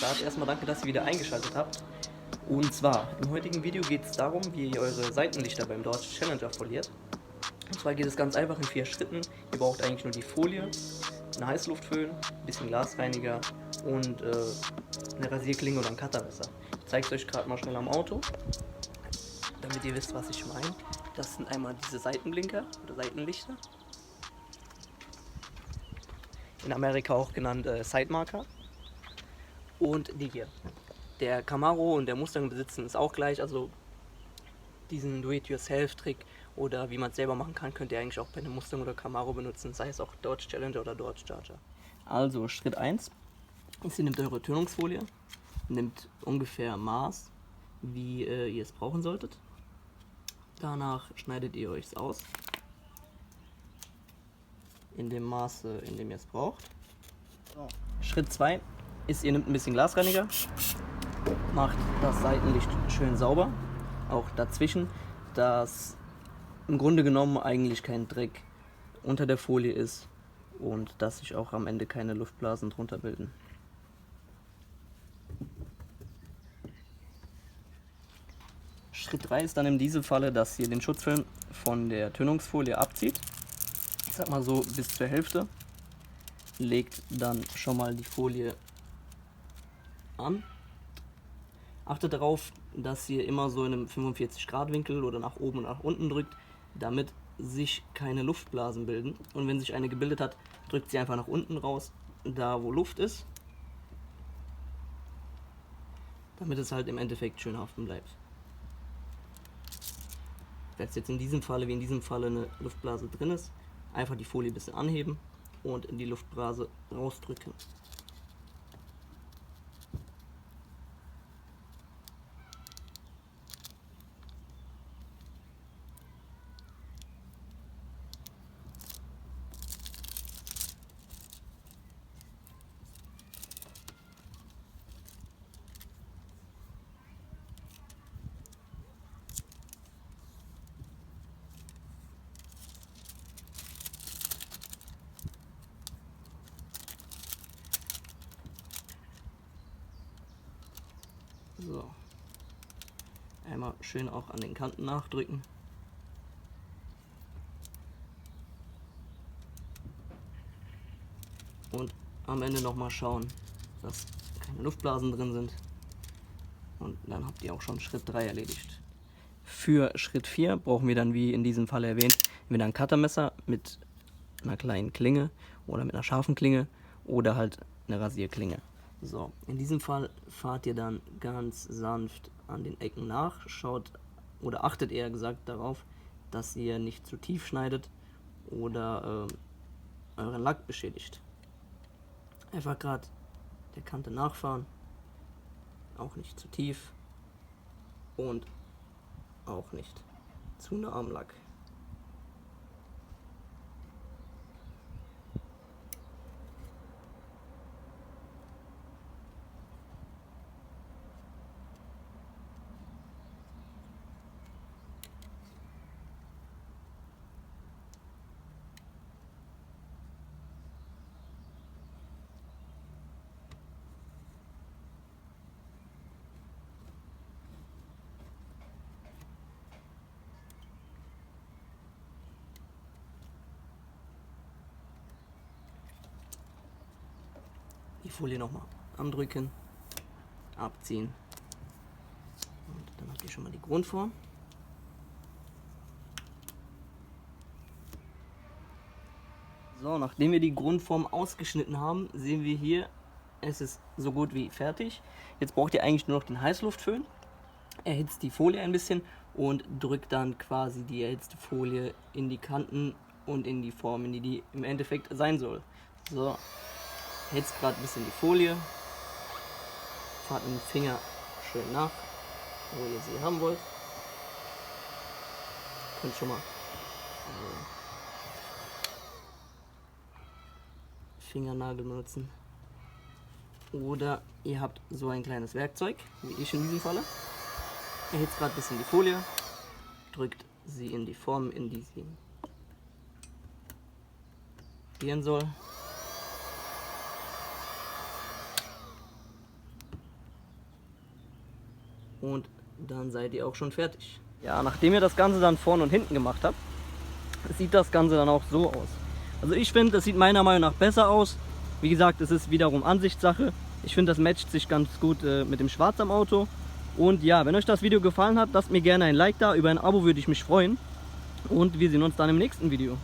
Start. Erstmal danke, dass ihr wieder eingeschaltet habt. Und zwar, im heutigen Video geht es darum, wie ihr eure Seitenlichter beim Dodge Challenger foliert. Und zwar geht es ganz einfach in 4 Schritten. Ihr braucht eigentlich nur die Folie, einen Heißluftföhn, ein bisschen Glasreiniger und eine Rasierklinge oder ein Cuttermesser. Ich zeige es euch gerade mal schnell am Auto, damit ihr wisst, was ich meine. Das sind einmal diese Seitenblinker oder Seitenlichter. In Amerika auch genannt Sidemarker. Und die hier. Der Camaro und der Mustang besitzen ist auch gleich, also diesen Do-it-yourself-Trick oder wie man es selber machen kann, könnt ihr eigentlich auch bei einem Mustang oder Camaro benutzen, sei es auch Dodge Challenger oder Dodge Charger. Also Schritt 1 ist, ihr nehmt eure Tönungsfolie, nehmt ungefähr Maß, wie ihr es brauchen solltet. Danach schneidet ihr euch es aus, in dem Maße, in dem ihr es braucht. So. Schritt 2 ist, ihr nehmt ein bisschen Glasreiniger, macht das Seitenlicht schön sauber, auch dazwischen, dass im Grunde genommen eigentlich kein Dreck unter der Folie ist und dass sich auch am Ende keine Luftblasen drunter bilden. Schritt 3 ist dann in diesem Falle, dass ihr den Schutzfilm von der Tönungsfolie abzieht, ich sag mal so bis zur Hälfte, legt dann schon mal die Folie an. Achtet darauf, dass ihr immer so in einem 45-Grad-Winkel oder nach oben und nach unten drückt, damit sich keine Luftblasen bilden. Und wenn sich eine gebildet hat, drückt sie einfach nach unten raus, da wo Luft ist, damit es halt im Endeffekt schön haften bleibt. Wenn jetzt in diesem Falle, wie in diesem Falle, eine Luftblase drin ist, einfach die Folie ein bisschen anheben und in die Luftblase rausdrücken. So, einmal schön auch an den Kanten nachdrücken. Und am Ende nochmal schauen, dass keine Luftblasen drin sind. Und dann habt ihr auch schon Schritt 3 erledigt. Für Schritt 4 brauchen wir dann, wie in diesem Fall erwähnt, entweder ein Cuttermesser mit einer kleinen Klinge oder mit einer scharfen Klinge oder halt eine Rasierklinge. So, in diesem Fall fahrt ihr dann ganz sanft an den Ecken nach, schaut oder achtet eher gesagt darauf, dass ihr nicht zu tief schneidet oder euren Lack beschädigt. Einfach gerade der Kante nachfahren, auch nicht zu tief und auch nicht zu nah am Lack. Die Folie nochmal andrücken, abziehen und dann habt ihr schon mal die Grundform. So, nachdem wir die Grundform ausgeschnitten haben, sehen wir hier, es ist so gut wie fertig. Jetzt braucht ihr eigentlich nur noch den Heißluftföhn, erhitzt die Folie ein bisschen und drückt dann quasi die erhitzte Folie in die Kanten und in die Form, in die im Endeffekt sein soll. So. Erhitzt gerade ein bisschen die Folie, fahrt mit dem Finger schön nach, wo ihr sie haben wollt. Könnt schon mal Fingernagel benutzen. Oder ihr habt so ein kleines Werkzeug, wie ich in diesem Falle. Erhitzt gerade ein bisschen die Folie, drückt sie in die Form, in die sie gehen soll. und dann seid ihr auch schon fertig. Ja, nachdem ihr das Ganze dann vorne und hinten gemacht habt, sieht das Ganze dann auch so aus. Also ich finde, das sieht meiner Meinung nach besser aus. Wie gesagt, es ist wiederum Ansichtssache. Ich finde, das matcht sich ganz gut mit dem Schwarz am Auto. Und ja, wenn euch das Video gefallen hat, lasst mir gerne ein Like da. Über ein Abo würde ich mich freuen. Und wir sehen uns dann im nächsten Video.